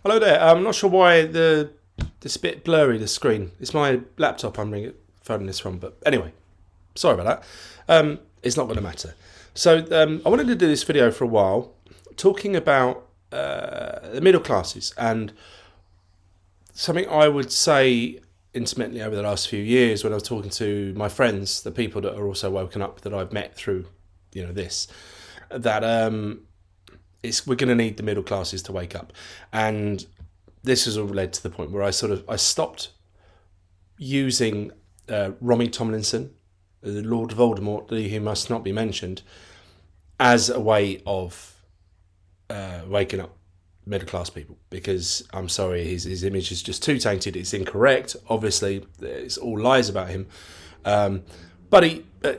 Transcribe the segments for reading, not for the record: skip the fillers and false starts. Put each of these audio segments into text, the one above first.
Hello there. I'm not sure why it's a bit blurry, the screen. It's my laptop I'm phoning this from, but anyway, sorry about that. It's not going to matter. So I wanted to do this video for a while, talking about the middle classes and something I would say intermittently over the last few years when I was talking to my friends, the people that are also woken up that I've met through, this, that we're going to need the middle classes to wake up. And this has all led to the point where I stopped using Romy Tomlinson, the Lord Voldemort, who must not be mentioned, as a way of waking up middle class people, because I'm sorry, his image is just too tainted. It's incorrect. Obviously, it's all lies about him. But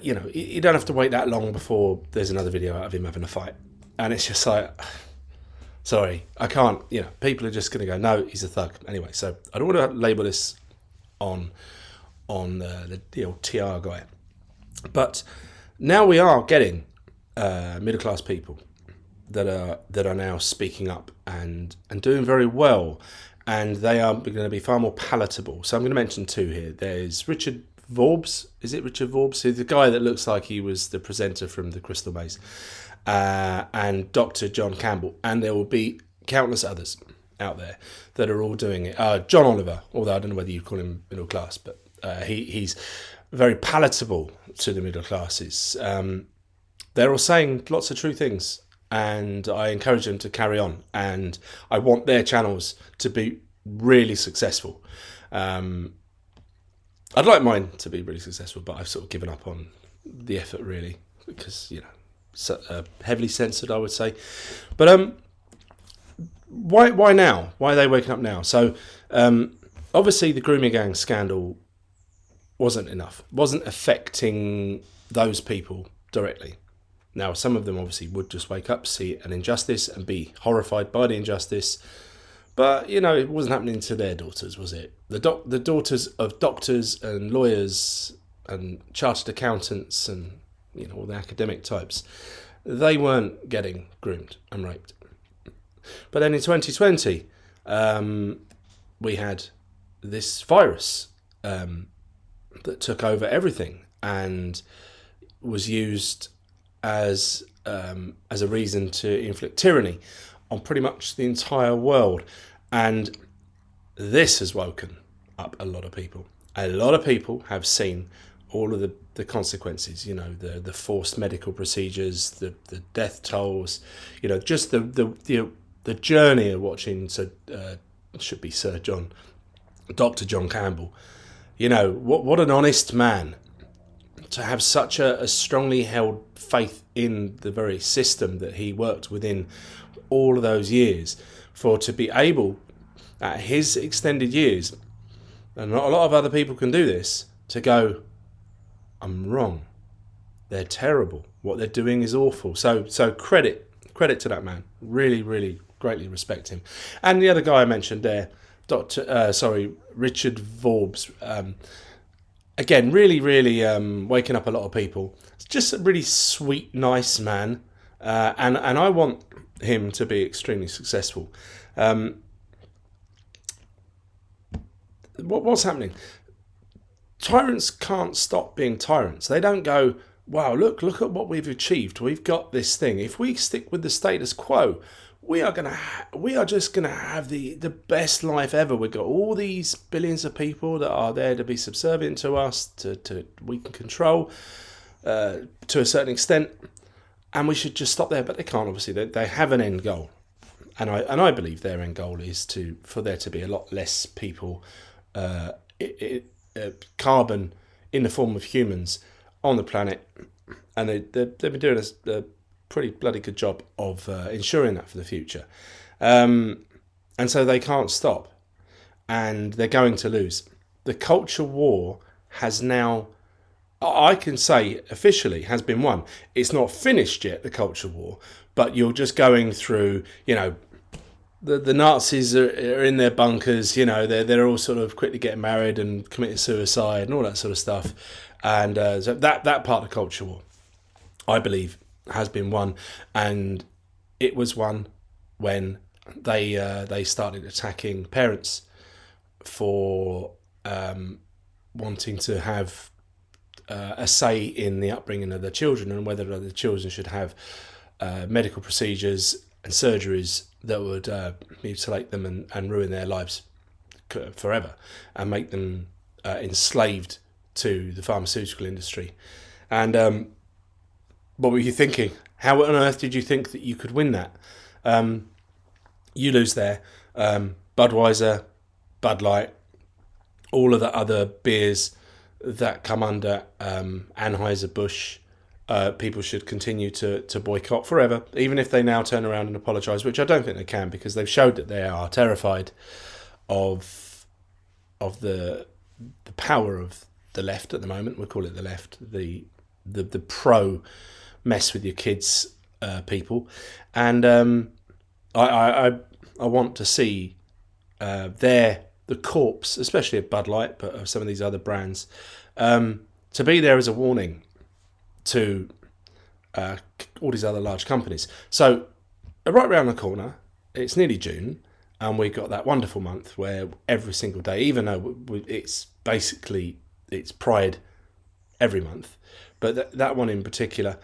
you don't have to wait that long before there's another video out of him having a fight. And it's just like, sorry, I can't, people are just going to go, no, he's a thug. Anyway, so I don't want to label this on the old TR guy. But now we are getting middle class people that are now speaking up and doing very well. And they are going to be far more palatable. So I'm going to mention two here. There's Richard Vorbes. Is it Richard Vorbes? Who's the guy that looks like he was the presenter from the Crystal Maze. And Dr. John Campbell, and there will be countless others out there that are all doing it. John Oliver, although I don't know whether you call him middle class, but he's very palatable to the middle classes. They're all saying lots of true things, and I encourage them to carry on, and I want their channels to be really successful. I'd like mine to be really successful, but I've sort of given up on the effort really, because, heavily censored, I would say. But why now? Why are they waking up now? So obviously the grooming gang scandal wasn't enough, wasn't affecting those people directly. Now, some of them obviously would just wake up, see an injustice and be horrified by the injustice. But, it wasn't happening to their daughters, was it? The daughters of doctors and lawyers and chartered accountants and all the academic types, they weren't getting groomed and raped. But then in 2020, we had this virus that took over everything and was used as a reason to inflict tyranny on pretty much the entire world. And this has woken up a lot of people. A lot of people have seen all of the consequences, the forced medical procedures, the death tolls, just the journey of watching. So should be Dr. John Campbell. What an honest man, to have such a strongly held faith in the very system that he worked within all of those years, to be able at his extended years, and not a lot of other people can do this, to go, I'm wrong. They're terrible. What they're doing is awful. So credit to that man. Really, really greatly respect him. And the other guy I mentioned there, Richard Vorbes. Again, really, really waking up a lot of people. It's just a really sweet, nice man, and I want him to be extremely successful. What's happening? Tyrants can't stop being tyrants. They don't go, wow, look at what we've achieved. We've got this thing. If we stick with the status quo, we are just gonna have the best life ever. We've got all these billions of people that are there to be subservient to us, to we can control to a certain extent, and we should just stop there. But they can't. Obviously, they have an end goal, and I believe their end goal is for there to be a lot less people. Carbon in the form of humans on the planet, and they've been doing a pretty bloody good job of ensuring that for the future, and so they can't stop, and they're going to lose. The culture war has now, I can say officially, has been won. It's not finished yet, the culture war, but you're just going through, the Nazis are in their bunkers, they're all sort of quickly getting married and committing suicide and all that sort of stuff. And so that part of the culture war, I believe, has been won. And it was won when they started attacking parents for wanting to have a say in the upbringing of their children, and whether the children should have medical procedures and surgeries that would mutilate them and ruin their lives forever and make them enslaved to the pharmaceutical industry. And what were you thinking? How on earth did you think that you could win that? You lose there. Budweiser, Bud Light, all of the other beers that come under Anheuser-Busch, people should continue to boycott forever, even if they now turn around and apologise, which I don't think they can, because they've showed that they are terrified of the power of the left at the moment. We'll call it the left, the pro mess with your kids people, and I want to see the corpse, especially of Bud Light, but of some of these other brands, to be there as a warning to all these other large companies. So right around the corner, it's nearly June, and we've got that wonderful month where every single day, even though it's Pride every month, but that one in particular,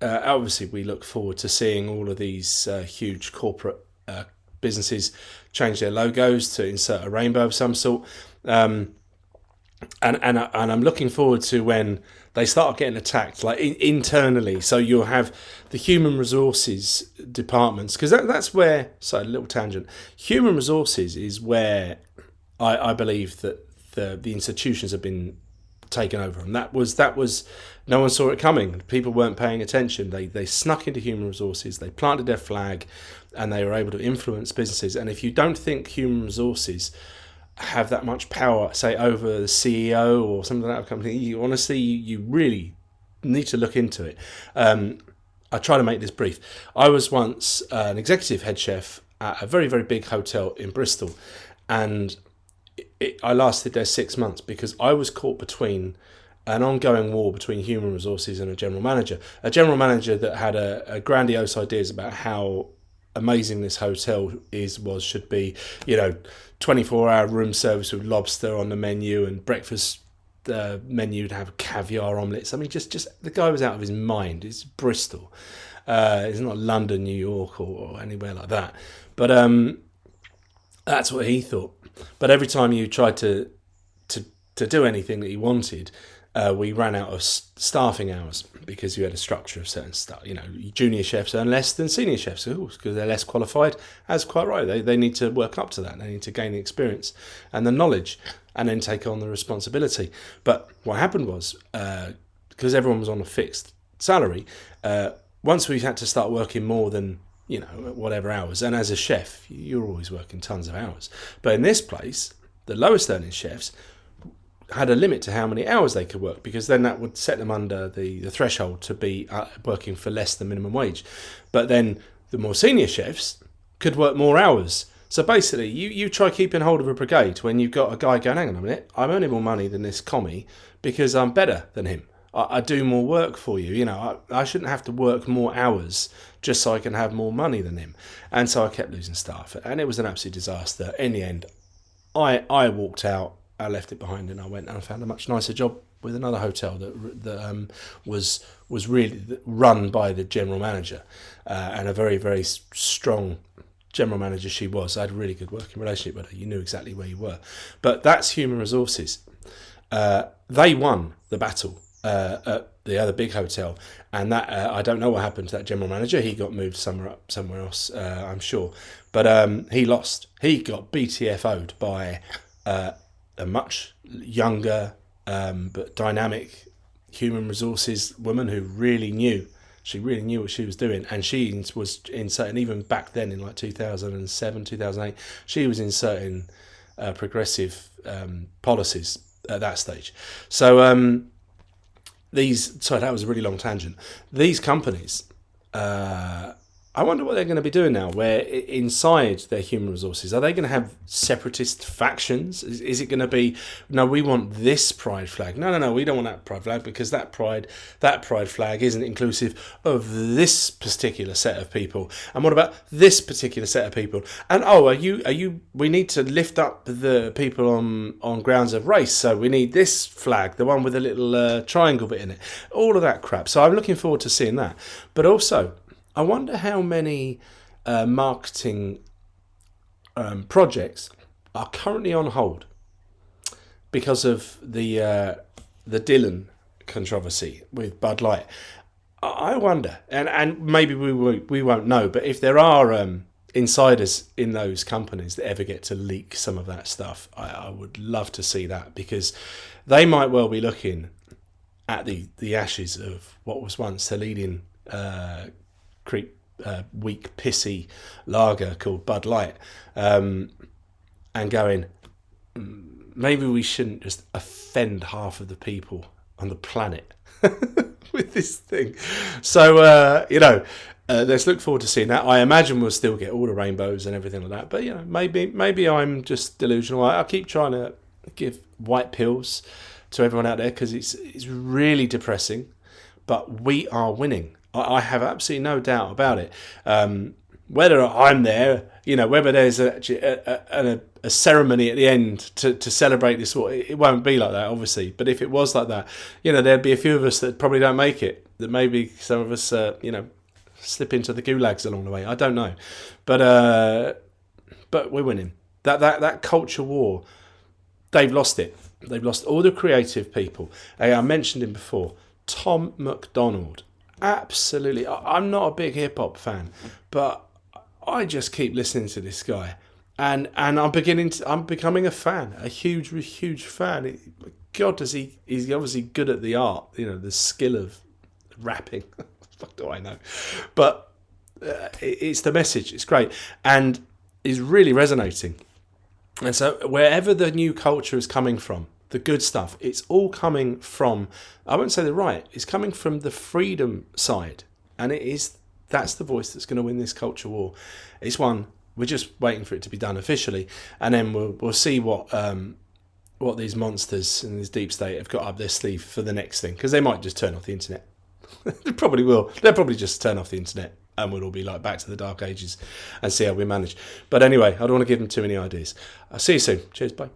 obviously we look forward to seeing all of these huge corporate businesses change their logos to insert a rainbow of some sort, and I'm looking forward to when they start getting attacked, like internally. So you'll have the human resources departments, because that's where. So a little tangent. Human resources is where I believe that the institutions have been taken over, and that was no one saw it coming. People weren't paying attention. They snuck into human resources. They planted their flag, and they were able to influence businesses. And if you don't think human resources have that much power, say, over the CEO or something like that company, you really need to look into it. I try to make this brief. I was once an executive head chef at a very, very big hotel in Bristol, and I lasted there 6 months because I was caught between an ongoing war between human resources and a general manager that had a grandiose ideas about how amazing this hotel should be, 24-hour room service with lobster on the menu, and breakfast menu to have caviar omelettes. I mean, just the guy was out of his mind. It's Bristol. It's not London, New York, or anywhere like that. But that's what he thought. But every time you tried to do anything that he wanted, we ran out of staffing hours, because you had a structure of certain stuff. Junior chefs earn less than senior chefs because they're less qualified. That's quite right. They need to work up to that. They need to gain the experience and the knowledge, and then take on the responsibility. But what happened was, because everyone was on a fixed salary, once we had to start working more than whatever hours, and as a chef, you're always working tons of hours. But in this place, the lowest earning chefs had a limit to how many hours they could work, because then that would set them under the threshold to be working for less than minimum wage. But then the more senior chefs could work more hours. So basically, you try keeping hold of a brigade when you've got a guy going, hang on a minute, I'm earning more money than this commie because I'm better than him. I do more work for you. I shouldn't have to work more hours just so I can have more money than him. And so I kept losing staff, and it was an absolute disaster. In the end, I walked out. I left it behind, and I went and I found a much nicer job with another hotel that was really run by the general manager, and a very, very strong general manager she was. I had a really good working relationship with her. You knew exactly where you were. But that's human resources. They won the battle at the other big hotel, and that I don't know what happened to that general manager. He got moved somewhere else, I'm sure. But he lost. He got BTFO'd by a much younger but dynamic human resources woman who really knew what she was doing, and she was inserting, even back then in like 2007, 2008, she was inserting progressive policies at that stage. So that was a really long tangent. These companies I wonder what they're going to be doing now, where inside their human resources, are they going to have separatist factions? Is it going to be, no, we want this pride flag. No, we don't want that pride flag because that pride flag isn't inclusive of this particular set of people. And what about this particular set of people? And we need to lift up the people on grounds of race. So we need this flag, the one with a little triangle bit in it. All of that crap. So I'm looking forward to seeing that. But also, I wonder how many marketing projects are currently on hold because of the Dylan controversy with Bud Light. I wonder, and maybe we won't know, but if there are insiders in those companies that ever get to leak some of that stuff, I would love to see that, because they might well be looking at the ashes of what was once the leading weak, pissy lager called Bud Light, and going, maybe we shouldn't just offend half of the people on the planet with this thing. So, let's look forward to seeing that. I imagine we'll still get all the rainbows and everything like that, but maybe I'm just delusional. I keep trying to give white pills to everyone out there because it's really depressing, but we are winning. I have absolutely no doubt about it. Whether I'm there, whether there's a ceremony at the end to celebrate this, it won't be like that, obviously. But if it was like that, there'd be a few of us that probably don't make it. That maybe some of us, slip into the gulags along the way. I don't know, but we're winning. That culture war, they've lost it. They've lost all the creative people. I mentioned him before, Tom McDonald. Absolutely. I'm not a big hip-hop fan, but I just keep listening to this guy, and I'm becoming a fan, a huge fan. God, he's obviously good at the art, the skill of rapping. Fuck do I know? But it's the message. It's great, and is really resonating. And so wherever the new culture is coming from, the good stuff, it's all coming from, I won't say the right, it's coming from the freedom side. And that's the voice that's going to win this culture war. It's one, we're just waiting for it to be done officially. And then we'll see what these monsters in this deep state have got up their sleeve for the next thing. Because they might just turn off the internet. They probably will. They'll probably just turn off the internet and we'll all be like back to the dark ages and see how we manage. But anyway, I don't want to give them too many ideas. I'll see you soon. Cheers, bye.